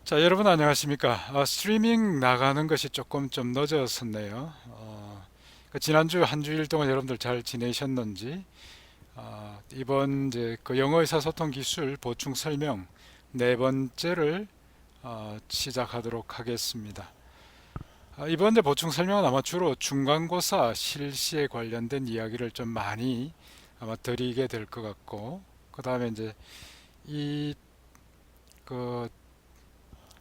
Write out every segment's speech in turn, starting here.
자, 여러분 안녕하십니까? 스트리밍 나가는 것이 조금 좀 늦어졌네요. 지난주 한 주일 동안 여러분들 잘 지내셨는지, 이번 이제 그 영어 의사소통 기술 보충 설명 네 번째를 시작하도록 하겠습니다. 이번 이제 보충 설명은 아마 주로 중간고사 실시에 관련된 이야기를 좀 많이 아마 드리게 될 것 같고, 그 다음에 이제 이그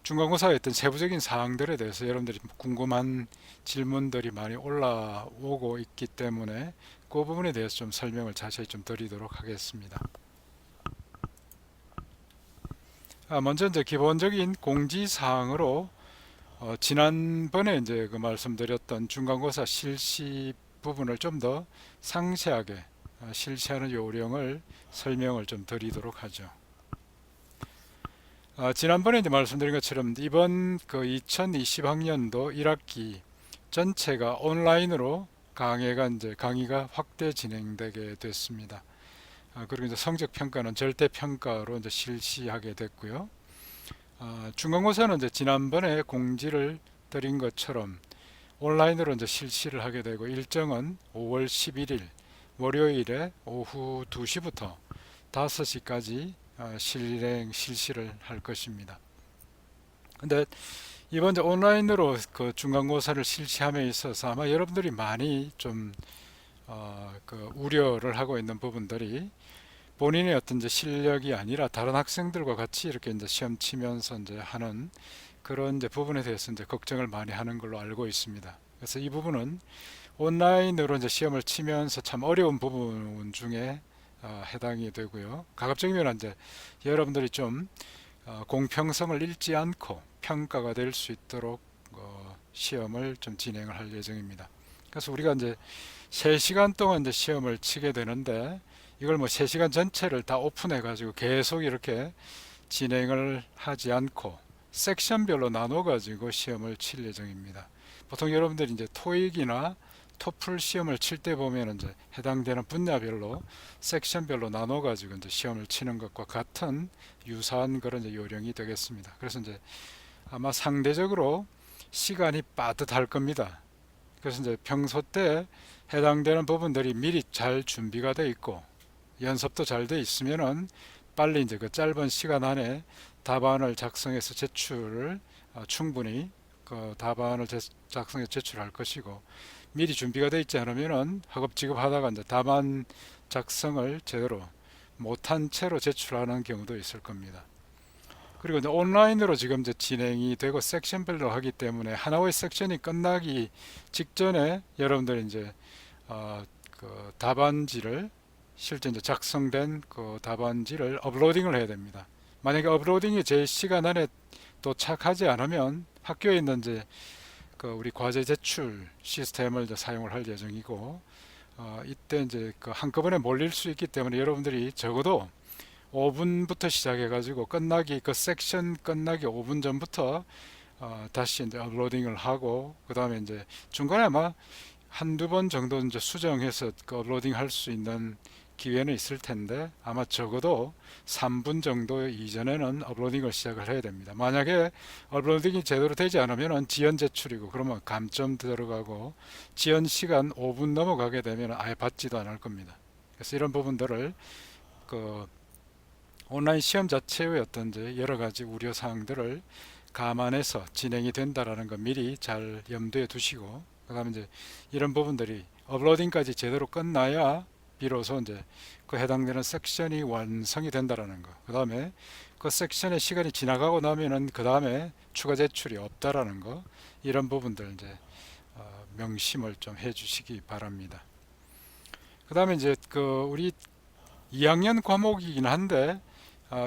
중간고사의 어떤 세부적인 사항들에 대해서 여러분들이 궁금한 질문들이 많이 올라오고 있기 때문에 그 부분에 대해서 좀 설명을 자세히 좀 드리도록 하겠습니다. 먼저 이제 기본적인 공지사항으로 지난번에 이제 그 말씀드렸던 중간고사 실시 부분을 좀 더 상세하게 실시하는 요령을 설명을 좀 드리도록 하죠. 지난번에 이제 말씀드린 것처럼 이번 그 2020학년도 1학기 전체가 온라인으로 강의가 확대 진행되게 됐습니다. 그리고 이제 성적 평가는 절대 평가로 이제 실시하게 됐고요. 중간고사는 이제 지난번에 공지를 드린 것처럼 온라인으로 이제 실시를 하게 되고 일정은 5월 11일 월요일에 오후 2시부터 5시까지 실시를 할 것입니다. 근데 이번 이제 온라인으로 그 중간고사를 실시함에 있어서 아마 여러분들이 많이 좀 그 우려를 하고 있는 부분들이 본인의 어떤 이제 실력이 아니라 다른 학생들과 같이 이렇게 이제 시험 치면서 이제 하는 그런 이제 부분에 대해서 이제 걱정을 많이 하는 걸로 알고 있습니다. 그래서 이 부분은 온라인으로 이제 시험을 치면서 참 어려운 부분 중에 해당이 되고요. 가급적이면 이제 여러분들이 좀 공평성을 잃지 않고 평가가 될 수 있도록 시험을 좀 진행을 할 예정입니다. 그래서 우리가 이제 3시간 동안 이제 시험을 치게 되는데 이걸 뭐 3시간 전체를 다 오픈해 가지고 계속 이렇게 진행을 하지 않고 섹션별로 나눠 가지고 시험을 칠 예정입니다. 보통 여러분들이 이제 토익이나 토플 시험을 칠 때 보면 이제 해당되는 분야별로 섹션별로 나눠 가지고 이제 시험을 치는 것과 같은 유사한 그런 이제 요령이 되겠습니다. 그래서 이제 아마 상대적으로 시간이 빠듯할 겁니다. 그래서 이제 평소 때 해당되는 부분들이 미리 잘 준비가 돼 있고 연습도 잘 돼 있으면은 빨리 이제 그 짧은 시간 안에 답안을 작성해서 제출을 충분히 그 답안을 작성해서 제출할 것이고 미리 준비가 돼 있지 않으면은 허겁지겁 하다가 이제 답안 작성을 제대로 못한 채로 제출하는 경우도 있을 겁니다. 그리고 이제 온라인으로 지금 이제 진행이 되고 섹션별로 하기 때문에 하나의 섹션이 끝나기 직전에 여러분들이 이제 그 답안지를 실제 이제 작성된 그 답안지를 업로딩을 해야 됩니다. 만약에 업로딩이 제 시간 안에 도착하지 않으면 학교에 있는 이제 그 우리 과제 제출 시스템을 이제 사용을 할 예정이고 이때 이제 그 한꺼번에 몰릴 수 있기 때문에 여러분들이 적어도 5분부터 시작해 가지고 끝나기 그 섹션 끝나기 5분 전부터 다시 이제 업로딩을 하고 그 다음에 이제 중간에 아마 한두 번 정도 이제 수정해서 그 업로딩 할 수 있는 기회는 있을 텐데 아마 적어도 3분 정도 이전에는 업로딩을 시작을 해야 됩니다. 만약에 업로딩이 제대로 되지 않으면 지연 제출이고 그러면 감점 들어가고 지연 시간 5분 넘어가게 되면 아예 받지도 않을 겁니다. 그래서 이런 부분들을 그 온라인 시험 자체의 어떤 이제 여러 가지 우려 사항들을 감안해서 진행이 된다라는 거 미리 잘 염두에 두시고 그다음에 이제 이런 부분들이 업로딩까지 제대로 끝나야 비로소 이제 그 해당되는 섹션이 완성이 된다라는 거. 그다음에 그 섹션의 시간이 지나가고 나면은 그다음에 추가 제출이 없다라는 거. 이런 부분들 이제 명심을 좀 해주시기 바랍니다. 그다음에 이제 그 우리 2학년 과목이긴 한데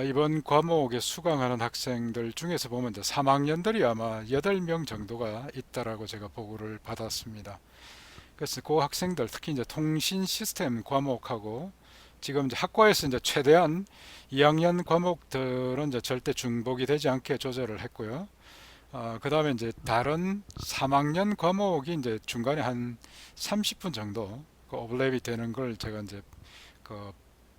이번 과목에 수강하는 학생들 중에서 보면 이제 3학년들이 아마 8명 정도가 있다라고 제가 보고를 받았습니다. 그래서 그 학생들 특히 이제 통신 시스템 과목하고 지금 이제 학과에서 이제 최대한 2학년 과목들은 이제 절대 중복이 되지 않게 조절을 했고요. 그 다음에 이제 다른 3학년 과목이 이제 중간에 한 30분 정도 그 오버랩이 되는 걸 제가 이제 그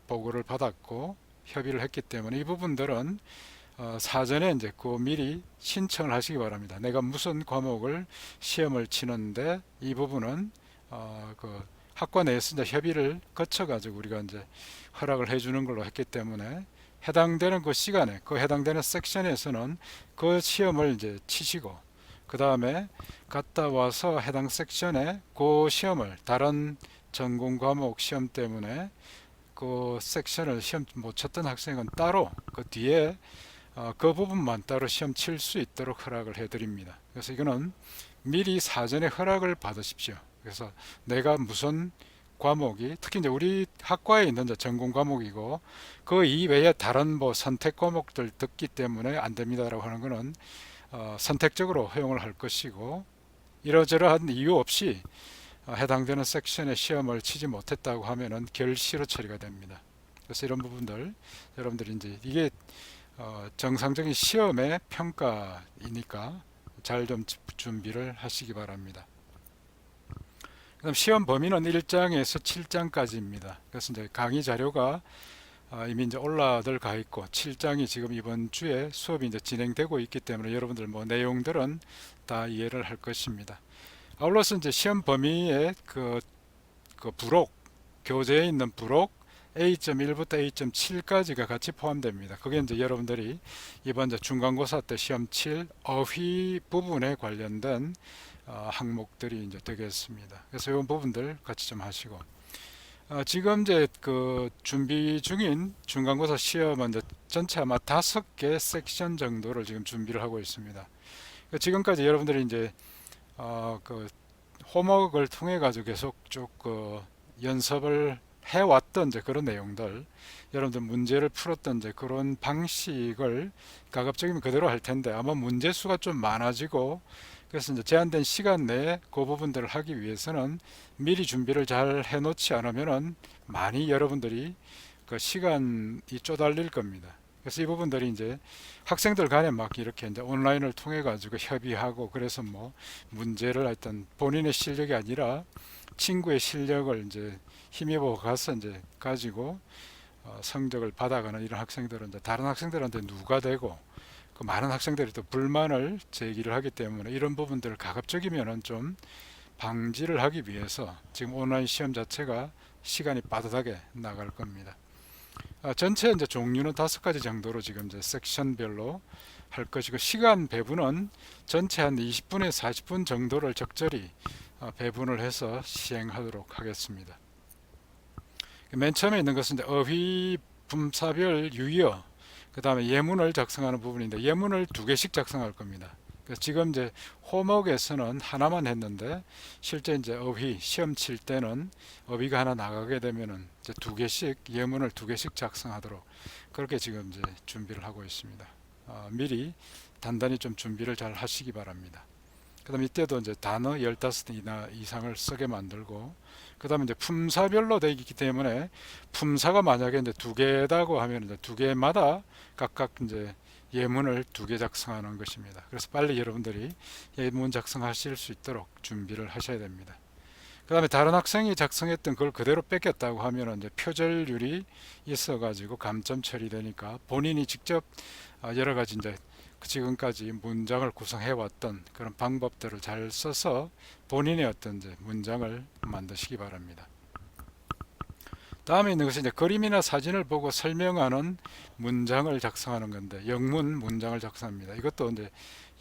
보고를 받았고 협의를 했기 때문에 이 부분들은 사전에 이제 그 미리 신청을 하시기 바랍니다. 내가 무슨 과목을 시험을 치는데 이 부분은 그 학과 내에서 이제 협의를 거쳐 가지고 우리가 이제 허락을 해주는 걸로 했기 때문에 해당되는 그 시간에 그 해당되는 섹션에서는 그 시험을 이제 치시고 그 다음에 갔다 와서 해당 섹션에 그 시험을 다른 전공 과목 시험 때문에 그 섹션을 시험 못 쳤던 학생은 따로 그 뒤에 그 부분만 따로 시험 칠 수 있도록 허락을 해드립니다. 그래서 이거는 미리 사전에 허락을 받으십시오. 그래서 내가 무슨 과목이 특히 이제 우리 학과에 있는 이제 전공 과목이고 그 이외에 다른 뭐 선택 과목들 듣기 때문에 안 됩니다라고 하는 거는 선택적으로 허용을 할 것이고 이러저러한 이유 없이 해당되는 섹션에 시험을 치지 못했다고 하면은 결시로 처리가 됩니다. 그래서 이런 부분들 여러분들이 이제 이게 정상적인 시험의 평가이니까 잘 좀 준비를 하시기 바랍니다. 그다음 시험 범위는 1장에서 7장까지입니다. 그래서 이제 강의 자료가 이미 이제 올라들 가 있고 7장이 지금 이번 주에 수업이 이제 진행되고 있기 때문에 여러분들 뭐 내용들은 다 이해를 할 것입니다. 아울러서 이제 시험 범위에 그 부록 교재에 있는 부록 A.1부터 A.7까지가 같이 포함됩니다. 그게 이제 여러분들이 이번 이제 중간고사 때 시험 칠 어휘 부분에 관련된 항목들이 이제 되겠습니다. 그래서 이런 부분들 같이 좀 하시고 지금 이제 그 준비 중인 중간고사 시험은 이제 전체 아마 5개 섹션 정도를 지금 준비를 하고 있습니다. 지금까지 여러분들이 이제 그 홈워크를 통해 가지고 계속 쭉 그 연습을 해왔던 이제 그런 내용들, 여러분들 문제를 풀었던 이제 그런 방식을 가급적이면 그대로 할 텐데 아마 문제 수가 좀 많아지고 그래서 이제 제한된 시간 내에 그 부분들을 하기 위해서는 미리 준비를 잘 해놓지 않으면은 많이 여러분들이 그 시간이 쪼달릴 겁니다. 그래서 이 부분들이 이제 학생들 간에 막 이렇게 이제 온라인을 통해 가지고 협의하고 그래서 뭐 문제를 하여튼 본인의 실력이 아니라 친구의 실력을 이제 힘입어 가서 이제 가지고 성적을 받아가는 이런 학생들은 이제 다른 학생들한테 누가 되고 그 많은 학생들이 또 불만을 제기를 하기 때문에 이런 부분들을 가급적이면은 좀 방지를 하기 위해서 지금 온라인 시험 자체가 시간이 빠듯하게 나갈 겁니다. 전체 이제 종류는 5가지 정도로 지금 이제 섹션별로 할 것이고 시간 배분은 전체 한 20분에서 40분 정도를 적절히 배분을 해서 시행하도록 하겠습니다. 맨 처음에 있는 것은 이제 어휘 분사별 유의어 그 다음에 예문을 작성하는 부분인데 예문을 2개씩 작성할 겁니다. 그래서 지금 이제 홈워크에서는 하나만 했는데 실제 이제 어휘 시험 칠 때는 어휘가 하나 나가게 되면은 이제 2개씩 예문을 2개씩 작성하도록 그렇게 지금 이제 준비를 하고 있습니다. 미리 단단히 좀 준비를 잘 하시기 바랍니다. 그 다음에 이때도 이제 단어 15이나 이상을 쓰게 만들고 그 다음에 이제 품사별로 되어 있기 때문에 품사가 만약에 이제 2개다고 하면 이제 2개마다 각각 이제 예문을 2개 작성하는 것입니다. 그래서 빨리 여러분들이 예문 작성하실 수 있도록 준비를 하셔야 됩니다. 그 다음에 다른 학생이 작성했던 걸 그대로 뺏겼다고 하면 이제 표절률이 있어 가지고 감점 처리되니까 본인이 직접 여러 가지 이제 지금까지 문장을 구성해 왔던 그런 방법들을 잘 써서 본인의 어떤 이제 문장을 만드시기 바랍니다. 다음에 있는 것은 이제 그림이나 사진을 보고 설명하는 문장을 작성하는 건데 영문 문장을 작성합니다. 이것도 이제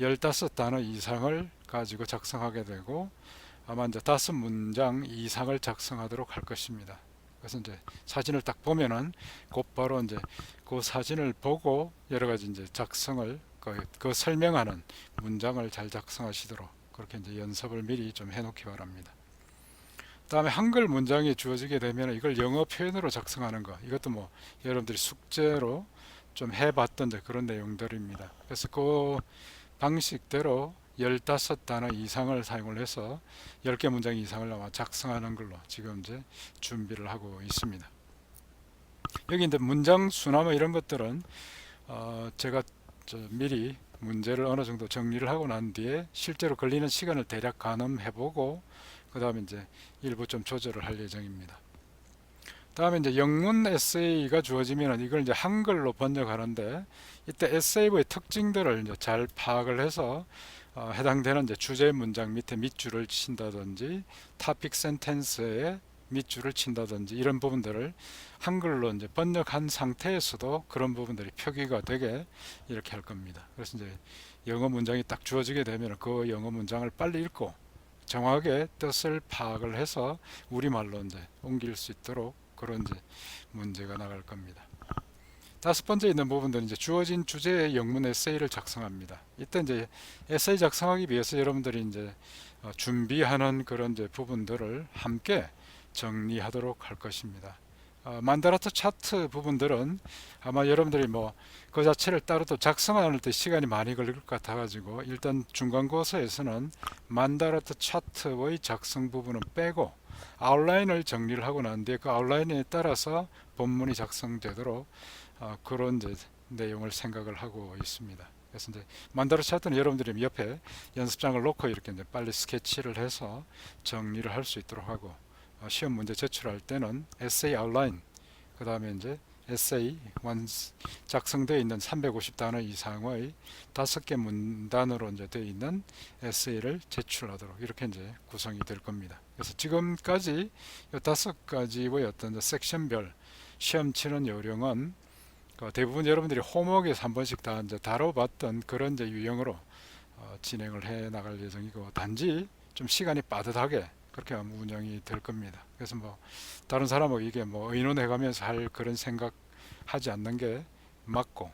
15단어 이상을 가지고 작성하게 되고 아마 이제 5문장 이상을 작성하도록 할 것입니다. 그래서 이제 사진을 딱 보면은 곧바로 이제 그 사진을 보고 여러 가지 이제 작성을 그 설명하는 문장을 잘 작성하시도록 그렇게 이제 연습을 미리 좀 해놓기 바랍니다. 다음에 한글 문장이 주어지게 되면 이걸 영어 표현으로 작성하는 거 이것도 뭐 여러분들이 숙제로 좀 해봤던 그런 내용들입니다. 그래서 그 방식대로 15단어 이상을 사용을 해서 10개 문장 이상을 아마 작성하는 걸로 지금 이제 준비를 하고 있습니다. 여기 이제 문장 수나 뭐 이런 것들은 제가 미리 문제를 어느 정도 정리를 하고 난 뒤에 실제로 걸리는 시간을 대략 가늠해 보고 그 다음에 이제 일부 좀 조절을 할 예정입니다. 다음에 이제 영문 에세이가 주어지면 이걸 이제 한글로 번역하는데, 이때 에세이의 특징들을 이제 잘 파악을 해서 해당되는 이제 주제 문장 밑에 밑줄을 친다든지 토픽 센텐스에 밑줄을 친다든지 이런 부분들을 한글로 이제 번역한 상태에서도 그런 부분들이 표기가 되게 이렇게 할 겁니다. 그래서 이제 영어 문장이 딱 주어지게 되면 그 영어 문장을 빨리 읽고 정확하게 뜻을 파악을 해서 우리말로 이제 옮길 수 있도록 그런 이제 문제가 나갈 겁니다. 다섯 번째 있는 부분들은 이제 주어진 주제의 영문 에세이를 작성합니다. 이때 이제 에세이 작성하기 위해서 여러분들이 이제 준비하는 그런 이제 부분들을 함께 정리하도록 할 것입니다. 만다라트 차트 부분들은 아마 여러분들이 뭐 그 자체를 따로 또 작성하는 데 시간이 많이 걸릴 것 같아 가지고 일단 중간고사에서는 만다라트 차트의 작성 부분은 빼고 아웃라인을 정리를 하고 난 뒤에 그 아웃라인에 따라서 본문이 작성되도록 그런 이제 내용을 생각을 하고 있습니다. 그래서 이제 만다라 차트는 여러분들이 옆에 연습장을 놓고 이렇게 이제 빨리 스케치를 해서 정리를 할 수 있도록 하고, 시험 문제 제출할 때는 에세이 아웃라인, 그 다음에 이제 에세이 작성되어 있는 350단어 이상의 5개 문단으로 이제 되어 있는 에세이를 제출하도록 이렇게 이제 구성이 될 겁니다. 그래서 지금까지 이 5가지의 어떤 섹션별 시험 치는 요령은 대부분 여러분들이 홈워크에서 한 번씩 다 이제 다뤄봤던 그런 이제 유형으로 진행을 해 나갈 예정이고, 단지 좀 시간이 빠듯하게 그렇게 운영이 될 겁니다. 그래서 뭐 다른 사람하고 이게 뭐 의논해 가면서 할 그런 생각 하지 않는 게 맞고,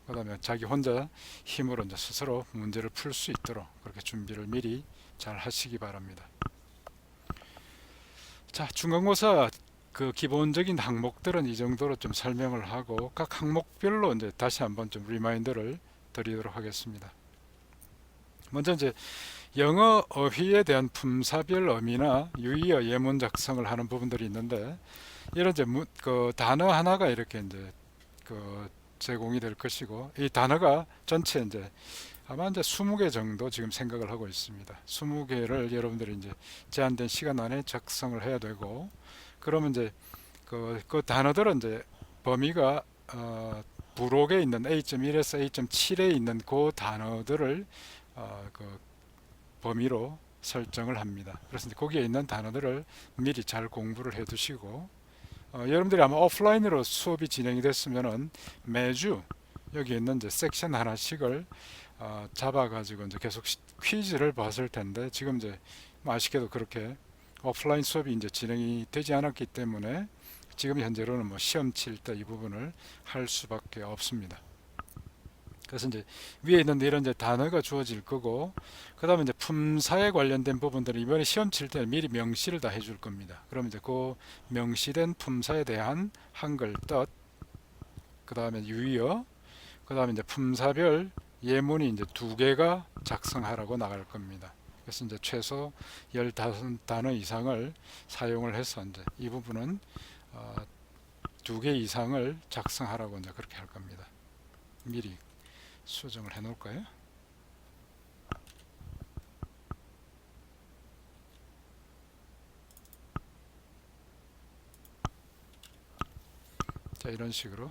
그 다음에 자기 혼자 힘으로 이제 스스로 문제를 풀 수 있도록 그렇게 준비를 미리 잘 하시기 바랍니다. 자, 중간고사 그 기본적인 항목들은 이 정도로 좀 설명을 하고 각 항목별로 이제 다시 한번 좀 리마인드를 드리도록 하겠습니다. 먼저 이제 영어 어휘에 대한 품사별 어미나 유의어 예문 작성을 하는 부분들이 있는데, 이런 이제 그 단어 하나가 이렇게 이제 그 제공이 될 것이고, 이 단어가 전체 이제 아마 이제 20개 정도 지금 생각을 하고 있습니다. 20개를 여러분들이 이제 제한된 시간 안에 작성을 해야 되고, 그러면 이제 그 단어들은 이제 범위가 부록에 있는 A.1에서 A.7에 있는 그 단어들을 그 범위로 설정을 합니다. 그래서 이제 거기에 있는 단어들을 미리 잘 공부를 해 두시고, 여러분들이 아마 오프라인으로 수업이 진행이 됐으면은 매주 여기 있는 이제 섹션 하나씩을 잡아가지고 이제 계속 퀴즈를 봤을 텐데, 지금 이제 아쉽게도 그렇게 오프라인 수업이 이제 진행이 되지 않았기 때문에 지금 현재로는 뭐 시험 칠 때 이 부분을 할 수밖에 없습니다. 그래서 이제 위에 있는 이런 이제 단어가 주어질 거고, 그 다음에 이제 품사에 관련된 부분들은 이번에 시험 칠 때 미리 명시를 다 해줄 겁니다. 그러면 이제 그 명시된 품사에 대한 한글 뜻, 그 다음에 유의어, 그 다음에 이제 품사별 예문이 이제 2개가 작성하라고 나갈 겁니다. 그래서 이제 최소 15단어 이상을 사용을 해서 이제 이 부분은 2개 이상을 작성하라고 이제 그렇게 할 겁니다. 미리 수정을 해 놓을까요? 자, 이런 식으로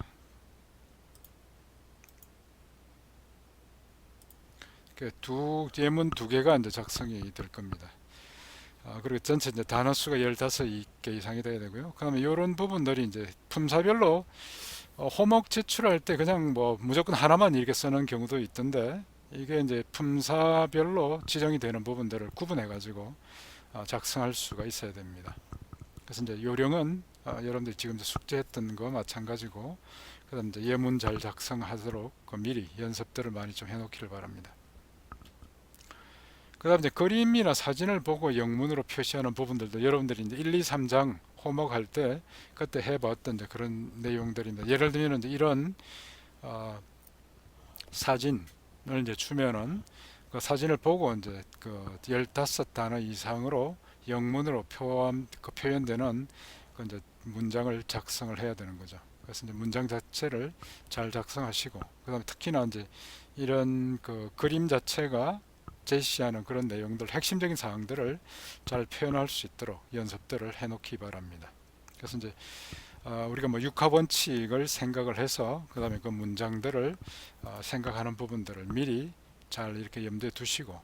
예문 2개가 이제 작성이 될 겁니다. 그리고 전체 이제 단어 수가 15개 이상이 돼야 되고요. 그다음에 이런 부분들이 이제 품사별로 호목 제출할 때 그냥 뭐 무조건 하나만 이렇게 쓰는 경우도 있던데, 이게 이제 품사별로 지정이 되는 부분들을 구분해 가지고 작성할 수가 있어야 됩니다. 그래서 이제 요령은 여러분들이 지금 숙제했던 거 마찬가지고, 그다음 이제 예문 잘 작성하도록 미리 연습들을 많이 좀 해놓기를 바랍니다. 그 다음 이제 그림이나 사진을 보고 영문으로 표시하는 부분들도 여러분들이 이제 1, 2, 3장 호목할 때 그때 해봤던 이제 그런 내용들입니다. 예를 들면 이제 이런 사진을 이제 주면은 그 사진을 보고 이제 그 15단어 이상으로 영문으로 표현되는 그 이제 문장을 작성을 해야 되는 거죠. 그래서 이제 문장 자체를 잘 작성하시고, 그다음에 특히나 이제 이런 그 그림 자체가 제시하는 그런 내용들, 핵심적인 사항들을 잘 표현할 수 있도록 연습들을 해놓기 바랍니다. 그래서 이제 우리가 뭐 육합 원칙을 생각을 해서 그 다음에 그 문장들을 생각하는 부분들을 미리 잘 이렇게 염두에 두시고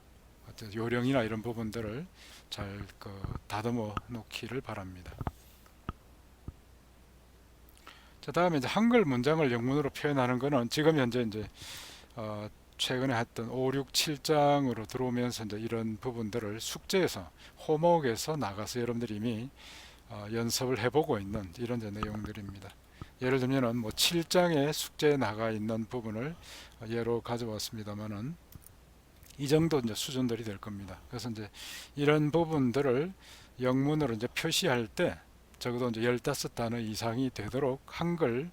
어떤 요령이나 이런 부분들을 잘 다듬어 놓기를 바랍니다. 자, 다음에 이제 한글 문장을 영문으로 표현하는 것은 지금 현재 이제 최근에 했던 5, 6, 7장으로 들어오면서 이제 이런 부분들을 숙제에서 호목에서 나가서 여러분들이 이미 연습을 해보고 있는 이런 내용들입니다. 예를 들면은 뭐 7장에 숙제에 나가 있는 부분을 예로 가져왔습니다만은 이 정도 이제 수준들이 될 겁니다. 그래서 이제 이런 부분들을 영문으로 이제 표시할 때 적어도 이제 15단어 이상이 되도록 한글에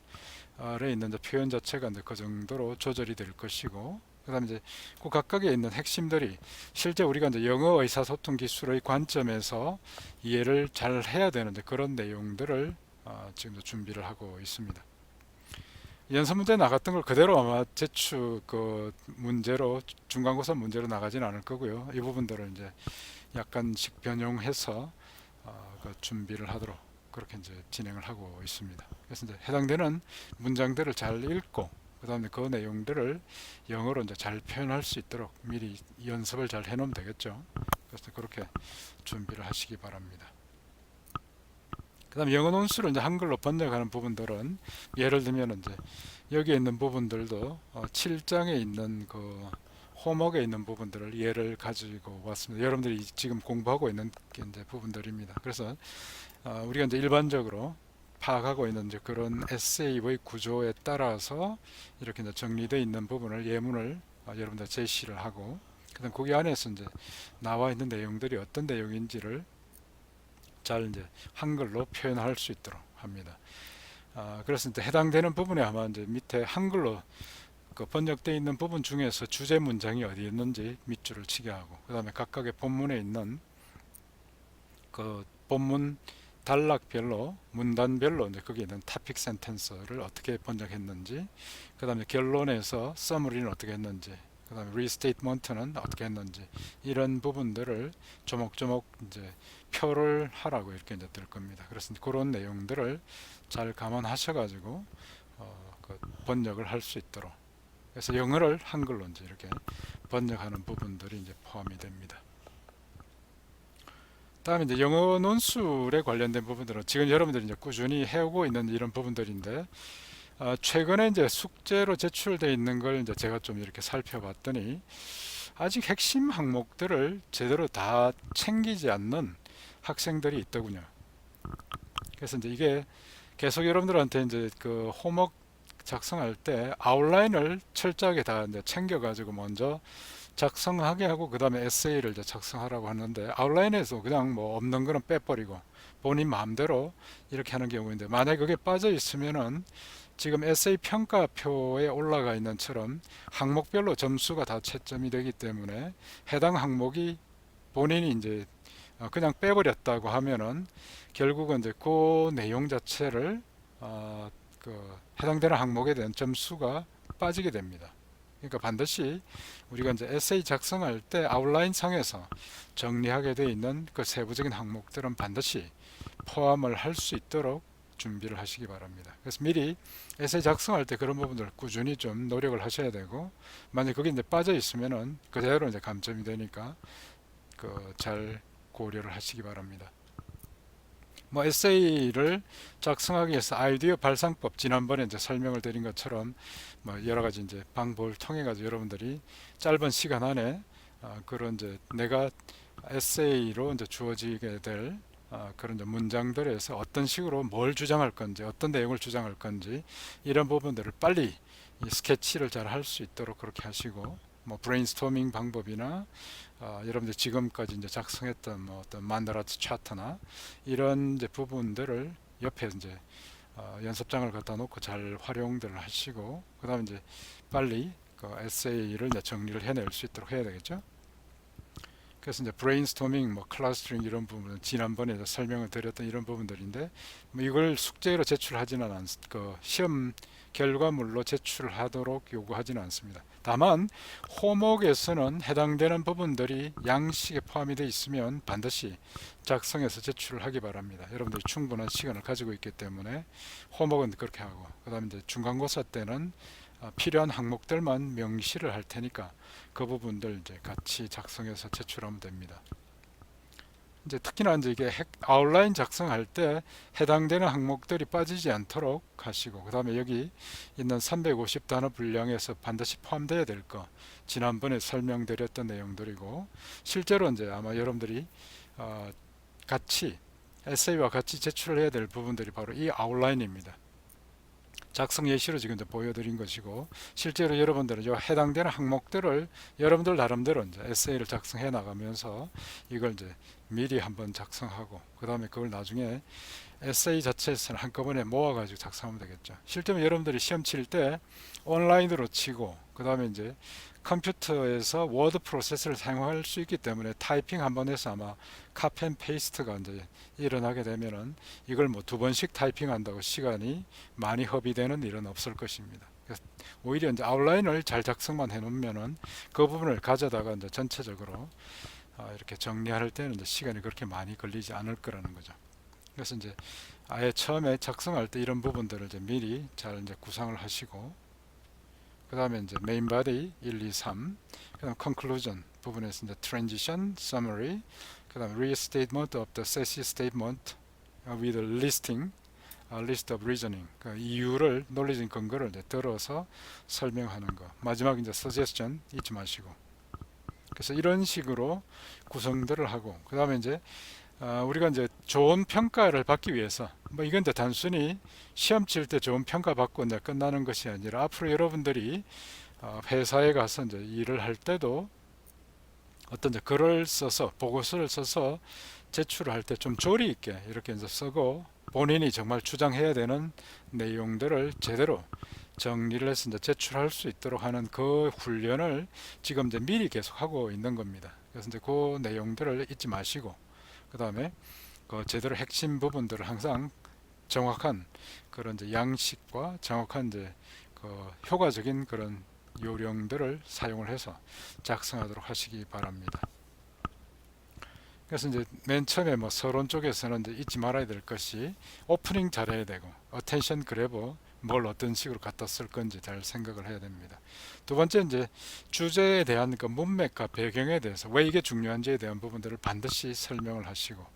있는 이제 표현 자체가 이제 그 정도로 조절이 될 것이고, 그 다음에 이제 그 각각에 있는 핵심들이 실제 우리가 이제 영어 의사소통 기술의 관점에서 이해를 잘 해야 되는데 그런 내용들을 지금 준비를 하고 있습니다. 연습 문제 나갔던 걸 그대로 아마 제출 문제로 중간고사 문제로 나가지는 않을 거고요. 이 부분들을 이제 약간씩 변형해서 준비를 하도록 그렇게 이제 진행을 하고 있습니다. 그래서 이제 해당되는 문장들을 잘 읽고 그다음에 그 내용들을 영어로 이제 잘 표현할 수 있도록 미리 연습을 잘 해놓으면 되겠죠. 그래서 그렇게 준비를 하시기 바랍니다. 그다음 영어 논술을 이제 한글로 번역하는 부분들은 예를 들면 이제 여기에 있는 부분들도 7장에 있는 그 호목에 있는 부분들을 예를 가지고 왔습니다. 여러분들이 지금 공부하고 있는 게 이제 부분들입니다. 그래서 우리가 이제 일반적으로 파악하고 있는 이제 그런 에세이의 구조에 따라서 이렇게 이제 정리되어 있는 부분을 예문을 여러분들 제시를 하고 그다음 거기 안에서 이제 나와 있는 내용들이 어떤 내용인지를 잘 이제 한글로 표현할 수 있도록 합니다. 그래서 이제 해당되는 부분에 아마 이제 밑에 한글로 번역되어 있는 부분 중에서 주제 문장이 어디 있는지 밑줄을 치게 하고 그 다음에 각각의 본문에 있는 그 본문 단락별로 문단별로 이제 거기에 있는 토픽 센텐스를 어떻게 번역했는지 그 다음에 결론에서 서머리는 어떻게 했는지 그 다음에 리스테이트먼트는 어떻게 했는지 이런 부분들을 조목조목 이제 표를 하라고 이렇게 이제 될 겁니다. 그래서 그런 내용들을 잘 감안하셔가지고 번역을 할 수 있도록 그래서 영어를 한글로 이제 이렇게 번역하는 부분들이 이제 포함이 됩니다. 다음에 이제 영어 논술에 관련된 부분들은 지금 여러분들이 이제 꾸준히 해오고 있는 이런 부분들인데 최근에 이제 숙제로 제출되어 있는 걸 이제 제가 좀 이렇게 살펴봤더니 아직 핵심 항목들을 제대로 다 챙기지 않는 학생들이 있더군요. 그래서 이제 이게 계속 여러분들한테 이제 그 호목 작성할 때 아웃라인을 철저하게 다 이제 챙겨가지고 먼저 작성하게 하고 그 다음에 에세이를 이제 작성하라고 하는데 아웃라인에서 그냥 뭐 없는 거는 빼버리고 본인 마음대로 이렇게 하는 경우인데 만약에 그게 빠져 있으면은 지금 에세이 평가표에 올라가 있는 처럼 항목별로 점수가 다 채점이 되기 때문에 해당 항목이 본인이 이제 그냥 빼버렸다고 하면은 결국은 이제 그 내용 자체를 해당되는 항목에 대한 점수가 빠지게 됩니다. 그러니까 반드시 우리가 이제 에세이 작성할 때 아웃라인 상에서 정리하게 되어 있는 그 세부적인 항목들은 반드시 포함을 할 수 있도록 준비를 하시기 바랍니다. 그래서 미리 에세이 작성할 때 그런 부분들 꾸준히 좀 노력을 하셔야 되고 만약 그게 이제 빠져 있으면은 그대로 이제 감점이 되니까 잘 고려를 하시기 바랍니다. 뭐 에세이를 작성하기 위해서 아이디어 발상법 지난번에 이제 설명을 드린 것처럼 뭐 여러 가지 이제 방법을 통해 가지고 여러분들이 짧은 시간 안에 그런 이제 내가 에세이로 이제 주어지게 될 그런 이제 문장들에서 어떤 식으로 뭘 주장할 건지 어떤 내용을 주장할 건지 이런 부분들을 빨리 이 스케치를 잘 할 수 있도록 그렇게 하시고 뭐 브레인스토밍 방법이나 여러분들 지금까지 이제 작성했던 뭐 어떤 만다라트 차트나 이런 이제 부분들을 옆에 이제 연습장을 갖다 놓고 잘 활용들을 하시고 그 다음에 이제 빨리 그 에세이를 이제 정리를 해낼 수 있도록 해야 되겠죠. 그래서 이제 브레인스토밍, 뭐 클러스터링 이런 부분은 지난번에 설명을 드렸던 이런 부분들인데 뭐 이걸 숙제로 제출하지는 그 시험 결과물로 제출하도록 요구하지는 않습니다. 다만 호목에서는 해당되는 부분들이 양식에 포함이 되어 있으면 반드시 작성해서 제출을 하기 바랍니다. 여러분들이 충분한 시간을 가지고 있기 때문에 호목은 그렇게 하고, 그 다음에 이제 중간고사 때는 필요한 항목들만 명시를 할 테니까 그 부분들 이제 같이 작성해서 제출하면 됩니다. 이제 특히나 이제 이게 아웃라인 작성할 때 해당되는 항목들이 빠지지 않도록 하시고, 그 다음에 여기 있는 350단어 분량에서 반드시 포함되어야 될 거, 지난번에 설명드렸던 내용들이고, 실제로 이제 아마 여러분들이 같이 에세이와 같이 제출을 해야 될 부분들이 바로 이 아웃라인입니다. 작성 예시로 지금 이제 보여드린 것이고, 실제로 여러분들은 이 해당되는 항목들을 여러분들 나름대로 이제 에세이를 작성해 나가면서 이걸 이제 미리 한번 작성하고, 그 다음에 그걸 나중에 에세이 자체에서는 한꺼번에 모아가지고 작성하면 되겠죠. 실제로 여러분들이 시험 칠 때 온라인으로 치고, 그 다음에 이제 컴퓨터에서 워드 프로세스를 사용할 수 있기 때문에 타이핑 한 번 해서 아마 카피 앤 페이스트가 이제 일어나게 되면은 이걸 뭐 두 번씩 타이핑 한다고 시간이 많이 허비되는 일은 없을 것입니다. 오히려 이제 아웃라인을 잘 작성만 해 놓으면은 그 부분을 가져다가 이제 전체적으로 이렇게 정리할 때는 이제 시간이 그렇게 많이 걸리지 않을 거라는 거죠. 그래서 이제 아예 처음에 작성할 때 이런 부분들을 이제 미리 잘 이제 구상을 하시고, 그 다음에 이제 메인 바디 1, 2, 3, 그 다음 conclusion 부분에서 이제 transition, summary, 그 다음 restatement of the thesis statement with listing, list of reasoning, 그 이유를 논리적인 근거를 이제 들어서 설명하는 거. 마지막 이제 suggestion 잊지 마시고. 그래서 이런 식으로 구성들을 하고, 그 다음에 이제 우리가 이제 좋은 평가를 받기 위해서, 뭐 이건 이제 단순히 시험 칠 때 좋은 평가 받고 이제 끝나는 것이 아니라 앞으로 여러분들이 회사에 가서 이제 일을 할 때도 어떤 이제 글을 써서 보고서를 써서 제출을 할 때 좀 조리 있게 이렇게 이제 쓰고, 본인이 정말 주장해야 되는 내용들을 제대로 정리를 해서 이제 제출할 수 있도록 하는 그 훈련을 지금 이제 미리 계속 하고 있는 겁니다. 그래서 이제 그 내용들을 잊지 마시고, 그 다음에 그 제대로 핵심 부분들을 항상 정확한 그런 이제 양식과 정확한 이제 그 효과적인 그런 요령들을 사용을 해서 작성하도록 하시기 바랍니다. 그래서 이제 맨 처음에 뭐 서론 쪽에서는 이제 잊지 말아야 될 것이 오프닝 잘해야 되고, 어텐션 그래버 뭘 어떤 식으로 갖다 쓸 건지 잘 생각을 해야 됩니다. 두 번째 이제 주제에 대한 그 문맥과 배경에 대해서 왜 이게 중요한지에 대한 부분들을 반드시 설명을 하시고,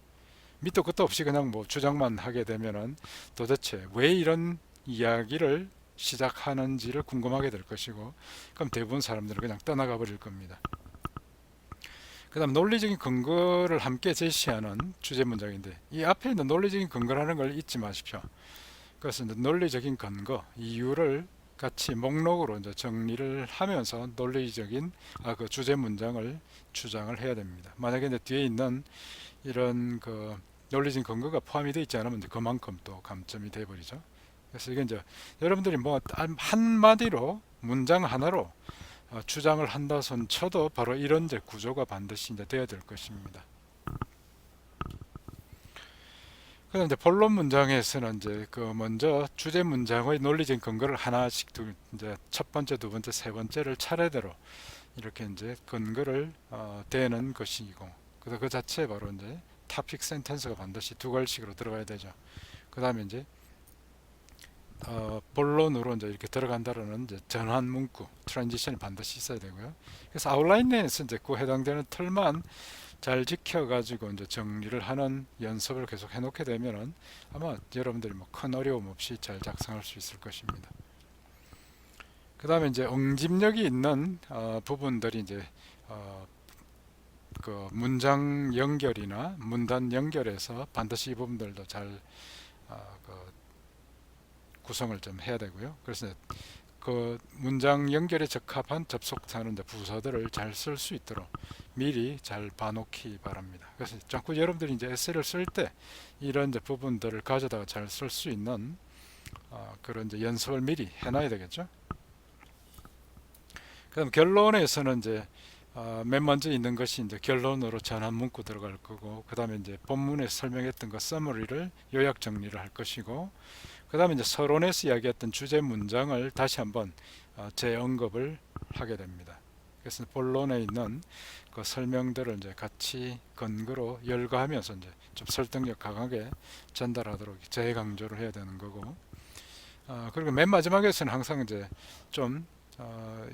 밑도 끝도 없이 그냥 뭐 주장만 하게 되면은 도대체 왜 이런 이야기를 시작하는지를 궁금하게 될 것이고, 그럼 대부분 사람들은 그냥 떠나가 버릴 겁니다. 그 다음 논리적인 근거를 함께 제시하는 주제 문장인데, 이 앞에 있는 논리적인 근거라는 걸 잊지 마십시오. 그래서 논리적인 근거, 이유를 같이 목록으로 이제 정리를 하면서 논리적인 그 주제 문장을 주장을 해야 됩니다. 만약에 이제 뒤에 있는 이런 그 논리적인 근거가 포함이 되어 있지 않으면 이제 그만큼 또 감점이 돼 버리죠. 그래서 이게 이제 여러분들이 뭐 한마디로 문장 하나로 주장을 한다 손 쳐도 바로 이런 이제 구조가 반드시 이제 돼야 될 것입니다. 그다음 이제 본론 문장에서는 이제 그 먼저 주제 문장의 논리적인 근거를 하나씩 이제 첫 번째, 두 번째, 세 번째를 차례대로 이렇게 이제 근거를 대는 것이고, 그 자체 바로 이제 topic sentence가 반드시 두 갈식으로 들어가야 되죠. 그 다음에 이제 본론으로 이제 이렇게 들어간다라는 이제 전환 문구, 트랜지션이 반드시 있어야 되고요. 그래서 아웃라인 내에서 이제 그 해당되는 틀만 잘 지켜가지고 이제 정리를 하는 연습을 계속 해놓게 되면은 아마 여러분들이 뭐 큰 어려움 없이 잘 작성할 수 있을 것입니다. 그 다음에 이제 응집력이 있는 부분들이 이제 그 문장 연결이나 문단 연결에서 반드시 이 부분들도 잘 그 구성을 좀 해야 되고요. 그래서 그 문장 연결에 적합한 접속사는 부사들을 잘 쓸 수 있도록 미리 잘 봐놓기 바랍니다. 그래서 자꾸 여러분들이 이제 에세이를 쓸 때 이런 이제 부분들을 가져다가 잘 쓸 수 있는 그런 이제 연습을 미리 해놔야 되겠죠. 그다음 결론에서는 이제 맨 먼저 있는 것이 이제 결론으로 전환 문구 들어갈 거고, 그 다음에 이제 본문에 설명했던 거 서머리를 요약 정리를 할 것이고, 그 다음에 이제 서론에서 이야기했던 주제 문장을 다시 한번 재언급을 하게 됩니다. 그래서 본론에 있는 그 설명들을 이제 같이 근거로 열거하면서 이제 좀 설득력 강하게 전달하도록 재강조를 해야 되는 거고, 그리고 맨 마지막에서는 항상 이제 좀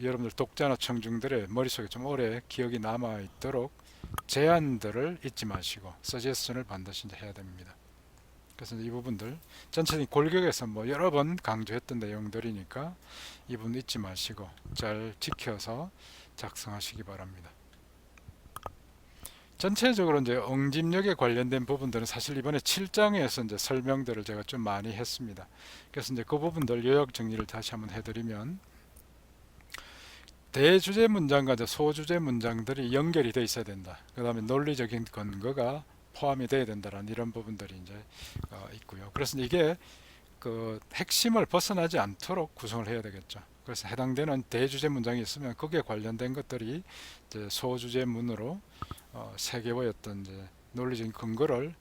여러분들 독자나 청중들의 머릿속에 좀 오래 기억이 남아 있도록 제안들을 잊지 마시고 서제스션을 반드시 이제 해야 됩니다. 그래서 이 부분들 전체적인 골격에서 뭐 여러 번 강조했던 내용들이니까 이 부분 잊지 마시고 잘 지켜서 작성하시기 바랍니다. 전체적으로 이제 응집력에 관련된 부분들은 사실 이번에 7장에서 이제 설명들을 제가 좀 많이 했습니다. 그래서 이제 그 부분들 요약 정리를 다시 한번 해드리면, 대주제 문장과 이제 소주제 문장들이 연결이 돼 있어야 된다. 그 다음에 논리적인 근거가 포함이 돼야 된다라는 이런 부분들이 이제 있고요. 그래서 이게 그 핵심을 벗어나지 않도록 구성을 해야 되겠죠. 그래서 해당되는 대주제 문장이 있으면 거기에 관련된 것들이 이제 소주제문으로 세계의 어떤 이제 논리적인 근거를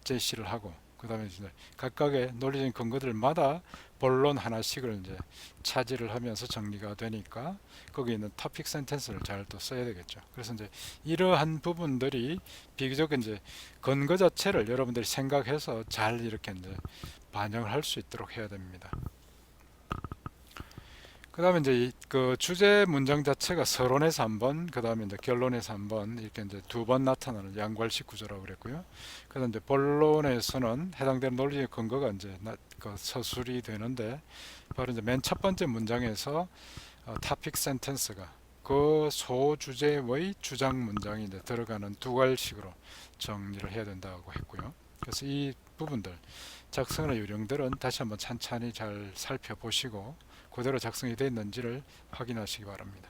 제시를 하고, 그 다음에 이제 각각의 논리적인 근거들마다 본론 하나씩을 이제 차지를 하면서 정리가 되니까 거기 있는 토픽 센텐스를 잘 또 써야 되겠죠. 그래서 이제 이러한 부분들이 비교적 이제 근거 자체를 여러분들이 생각해서 잘 이렇게 이제 반영을 할 수 있도록 해야 됩니다. 그 다음에 이제 그 주제 문장 자체가 서론에서 한 번, 그 다음에 이제 결론에서 한 번, 이렇게 이제 두 번 나타나는 양괄식 구조라고 그랬고요. 그 다음에 이제 본론에서는 해당되는 논리적 근거가 이제 그 서술이 되는데, 바로 이제 맨 첫 번째 문장에서 topic sentence가 그 소주제의 주장 문장이 이제 들어가는 두 갈식으로 정리를 해야 된다고 했고요. 그래서 이 부분들 작성의 요령들은 다시 한번 찬찬히 잘 살펴보시고 그대로 작성이 되어 있는지를 확인하시기 바랍니다.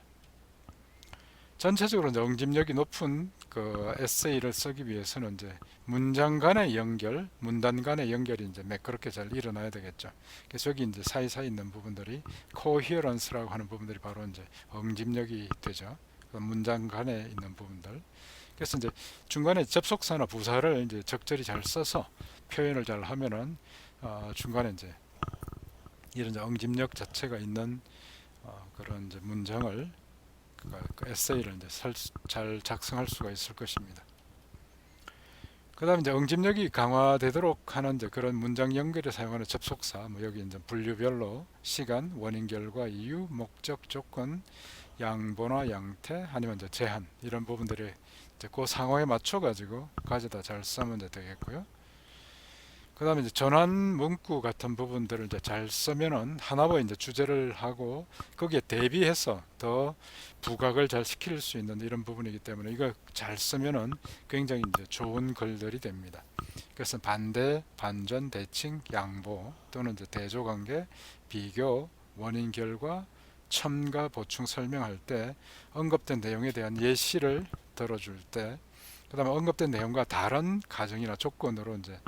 전체적으로 이제 응집력이 높은 그 에세이를 쓰기 위해서는 이제 문장 간의 연결, 문단 간의 연결이 이제 매끄럽게 잘 일어나야 되겠죠. 그래서 여기 이제 사이사이 있는 부분들이 코히어런스라고 하는 부분들이 바로 이제 응집력이 되죠. 그 문장 간에 있는 부분들. 그래서 이제 중간에 접속사나 부사를 이제 적절히 잘 써서 표현을 잘 하면은 중간에 이제 이런 이제 응집력 자체가 있는 그런 이제 문장을 그 에세이를 이제 잘 작성할 수가 있을 것입니다. 그 다음에 이제 응집력이 강화되도록 하는 이제 그런 문장 연결에 사용하는 접속사, 뭐 여기 이제 분류별로 시간, 원인, 결과, 이유, 목적, 조건, 양보나 양태, 아니면 이제 제한, 이런 부분들이 이제 그 상황에 맞춰 가지고 가져다 잘 쓰면 되겠고요. 그 다음에 이제 전환 문구 같은 부분들을 이제 잘 쓰면은 하나의 이제 주제를 하고 거기에 대비해서 더 부각을 잘 시킬 수 있는 이런 부분이기 때문에 이거 잘 쓰면은 굉장히 이제 좋은 글들이 됩니다. 그래서 반대, 반전, 대칭, 양보 또는 이제 대조관계, 비교, 원인, 결과, 첨가, 보충 설명할 때 언급된 내용에 대한 예시를 들어줄 때, 그 다음에 언급된 내용과 다른 가정이나 조건으로 이제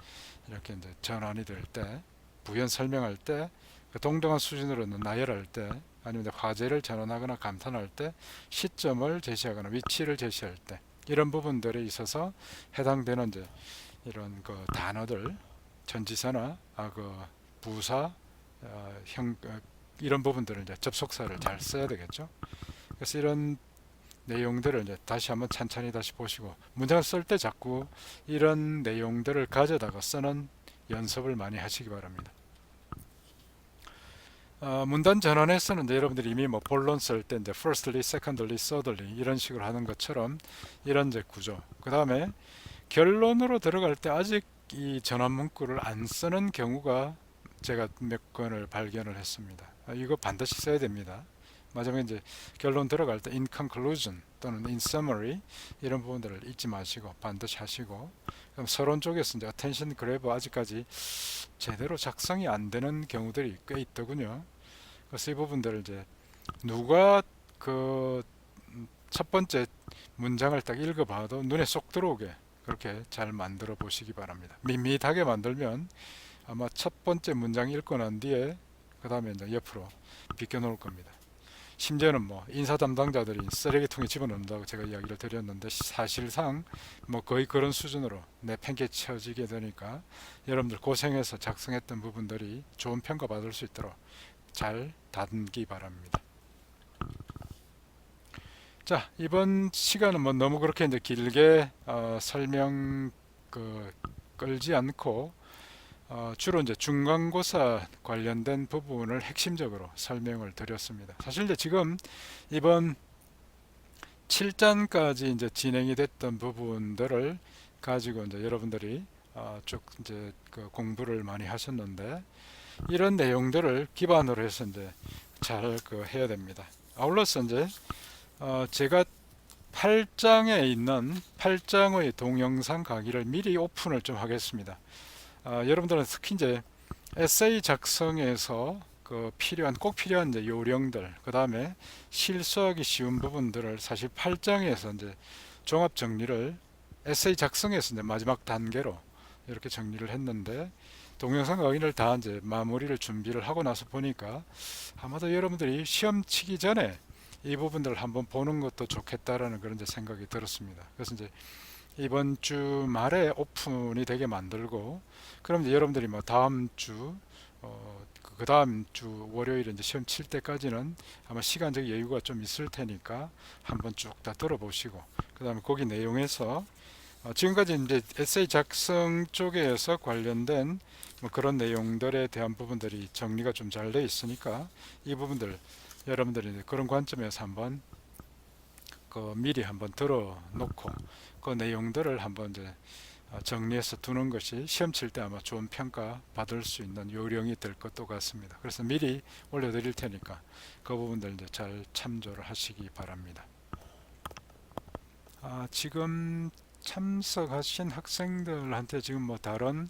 이렇게 이제 전환이 될 때, 부연 설명할 때, 그 동등한 수준으로 나열할 때, 아니면 화제를 전환하거나 감탄할 때, 시점을 제시하거나 위치를 제시할 때, 이런 부분들에 있어서 해당되는 이제 이런 그 단어들, 전치사나 그 부사, 이런 부분들을 이제 접속사를 잘 써야 되겠죠. 그래서 이런 내용들을 이제 다시 한번 찬찬히 다시 보시고 문장을 쓸 때 자꾸 이런 내용들을 가져다가 쓰는 연습을 많이 하시기 바랍니다. 문단 전환에서는 이제 여러분들이 이미 뭐 본론 쓸 때 이제 firstly, secondly, thirdly 이런 식으로 하는 것처럼 이런 이제 구조. 그 다음에 결론으로 들어갈 때 아직 이 전환 문구를 안 쓰는 경우가 제가 몇 건을 발견을 했습니다. 이거 반드시 써야 됩니다. 마지막에 이제 결론 들어갈 때 in conclusion 또는 in summary 이런 부분들을 잊지 마시고 반드시 하시고, 그럼 서론 쪽에서 이제 attention grab 아직까지 제대로 작성이 안 되는 경우들이 꽤 있더군요. 그래서 이 부분들을 이제 누가 그 첫 번째 문장을 딱 읽어봐도 눈에 쏙 들어오게 그렇게 잘 만들어 보시기 바랍니다. 밋밋하게 만들면 아마 첫 번째 문장 읽고 난 뒤에 그 다음에 이제 옆으로 비껴 놓을 겁니다. 심지어는 뭐 인사 담당자들이 쓰레기통에 집어넣는다고 제가 이야기를 드렸는데 사실상 뭐 거의 그런 수준으로 내팽개 쳐지게 되니까 여러분들 고생해서 작성했던 부분들이 좋은 평가 받을 수 있도록 잘 다듬기 바랍니다. 자, 이번 시간은 뭐 너무 그렇게 이제 길게 설명 끌지 않고 주로 이제 중간고사 관련된 부분을 핵심적으로 설명을 드렸습니다. 사실 이제 지금 이번 7단까지 이제 진행이 됐던 부분들을 가지고 이제 여러분들이 쭉 이제 그 공부를 많이 하셨는데 이런 내용들을 기반으로 해서 이제 잘 해야 됩니다. 아울러서 이제 제가 8장에 있는 8장의 동영상 강의를 미리 오픈을 좀 하겠습니다. 여러분들은 특히 이제 에세이 작성에서 꼭 필요한 이제 요령들, 그 다음에 실수하기 쉬운 부분들을 사실 8장에서 이제 종합 정리를 에세이 작성에서 이제 마지막 단계로 이렇게 정리를 했는데 동영상 강의를 다 이제 마무리를 준비를 하고 나서 보니까 아마도 여러분들이 시험 치기 전에 이 부분들을 한번 보는 것도 좋겠다라는 그런 이제 생각이 들었습니다. 그래서 이제 이번 주 말에 오픈이 되게 만들고 그럼 이제 여러분들이 뭐 다음 주 그 다음 주 월요일에 이제 시험 칠 때까지는 아마 시간적 여유가 좀 있을 테니까 한번 쭉 다 들어보시고 그 다음에 거기 내용에서 지금까지 이제 에세이 작성 쪽에서 관련된 뭐 그런 내용들에 대한 부분들이 정리가 좀 잘 돼 있으니까 이 부분들 여러분들이 이제 그런 관점에서 한번 미리 한번 들어놓고 그 내용들을 한번 이제 정리해서 두는 것이 시험 칠 때 아마 좋은 평가 받을 수 있는 요령이 될 것도 같습니다. 그래서 미리 올려드릴 테니까 그 부분들 이제 잘 참조를 하시기 바랍니다. 지금 참석하신 학생들한테 지금 뭐 다른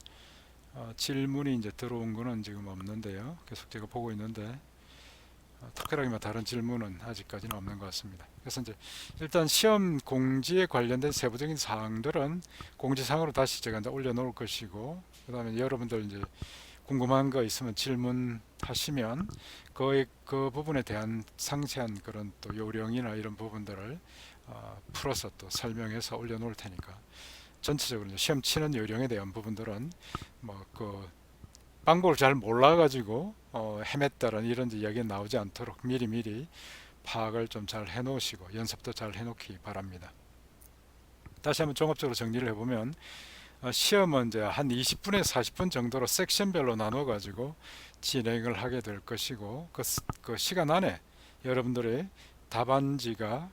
질문이 이제 들어온 거는 지금 없는데요. 계속 제가 보고 있는데 특별하게 뭐 다른 질문은 아직까지는 없는 것 같습니다. 그래서 이제 일단 시험 공지에 관련된 세부적인 사항들은 공지사항으로 다시 제가 이제 올려놓을 것이고 그 다음에 여러분들 이제 궁금한 거 있으면 질문하시면 그 부분에 대한 상세한 그런 또 요령이나 이런 부분들을 풀어서 또 설명해서 올려놓을 테니까 전체적으로 이제 시험 치는 요령에 대한 부분들은 뭐 방법을 잘 몰라가지고 헤맸다는 이런 이야기가 나오지 않도록 미리미리 파악을 좀 잘 해놓으시고 연습도 잘 해놓기 바랍니다. 다시 한번 종합적으로 정리를 해보면 시험은 이제 한 20분에서 40분 정도로 섹션별로 나눠 가지고 진행을 하게 될 것이고 그 시간 안에 여러분들의 답안지가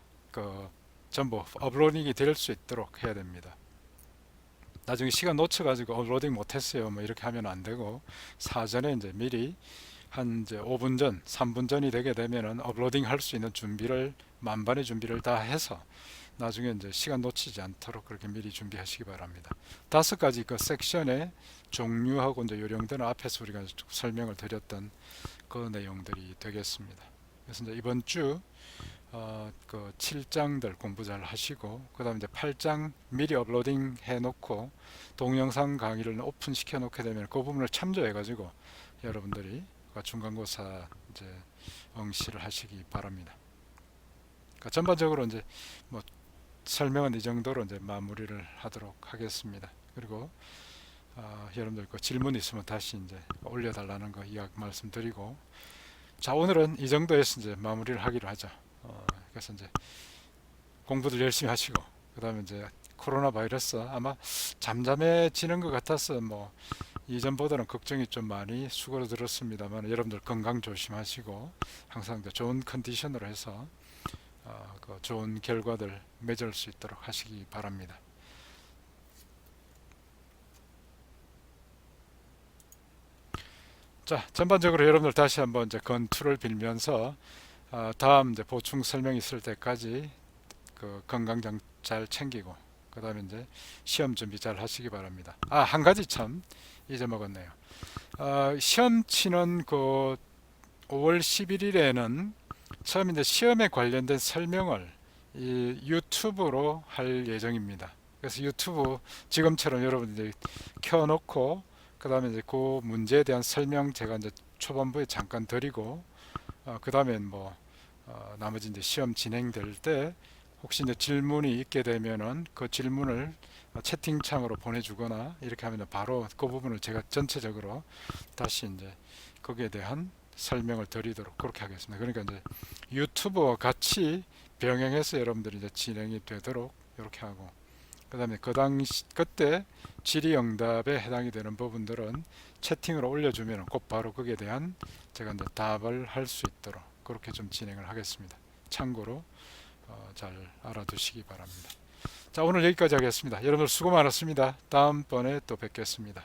전부 업로딩이 될 수 있도록 해야 됩니다. 나중에 시간 놓쳐 가지고 업로딩 못했어요 뭐 이렇게 하면 안 되고 사전에 이제 미리 한 이제 5분 전, 3분 전이 되게 되면은 업로딩 할 수 있는 준비를 만반의 준비를 다 해서 나중에 이제 시간 놓치지 않도록 그렇게 미리 준비하시기 바랍니다. 5가지 그 섹션의 종류하고 이제 요령들은 앞에서 우리가 설명을 드렸던 그 내용들이 되겠습니다. 그래서 이제 이번 주 그 7장들 공부 잘 하시고 그 다음에 이제 8장 미리 업로딩 해놓고 동영상 강의를 오픈시켜 놓게 되면 그 부분을 참조해 가지고 여러분들이 중간고사 이제 응시를 하시기 바랍니다. 그러니까 전반적으로 이제 뭐 설명은 이 정도로 이제 마무리를 하도록 하겠습니다. 그리고 여러분들 그 질문 있으면 다시 이제 올려달라는 거 이야기 말씀드리고 자 오늘은 이 정도에서 이제 마무리를 하기로 하죠. 그래서 이제 공부들 열심히 하시고 그 다음에 이제 코로나 바이러스 아마 잠잠해지는 것 같아서 뭐 이전보다는 걱정이 좀 많이 수그러들었습니다만 여러분들 건강 조심하시고 항상 좋은 컨디션으로 해서 그 좋은 결과들 맺을 수 있도록 하시기 바랍니다. 자 전반적으로 여러분들 다시 한번 이제 건투를 빌면서 다음 이제 보충 설명 있을 때까지 그 건강 잘 챙기고 그 다음에 이제 시험 준비 잘 하시기 바랍니다. 한 가지 참 잊어먹었네요. 시험 치는 그 5월 11일에는 처음 이제 시험에 관련된 설명을 이 유튜브로 할 예정입니다. 그래서 유튜브 지금처럼 여러분들이 켜놓고 그 다음에 이제 그 문제에 대한 설명 제가 이제 초반부에 잠깐 드리고 그 다음에 뭐 나머지 이제 시험 진행될 때 혹시 이제 질문이 있게 되면은 그 질문을 채팅창으로 보내주거나 이렇게 하면 바로 그 부분을 제가 전체적으로 다시 이제 거기에 대한 설명을 드리도록 그렇게 하겠습니다. 그러니까 이제 유튜브와 같이 병행해서 여러분들이 이제 진행이 되도록 이렇게 하고, 그 다음에 그 당시 그때 질의응답에 해당이 되는 부분들은 채팅으로 올려주면 꼭 바로 거기에 대한 제가 이제 답을 할 수 있도록 그렇게 좀 진행을 하겠습니다. 참고로 잘 알아두시기 바랍니다. 자, 오늘 여기까지 하겠습니다. 여러분들 수고 많았습니다. 다음번에 또 뵙겠습니다.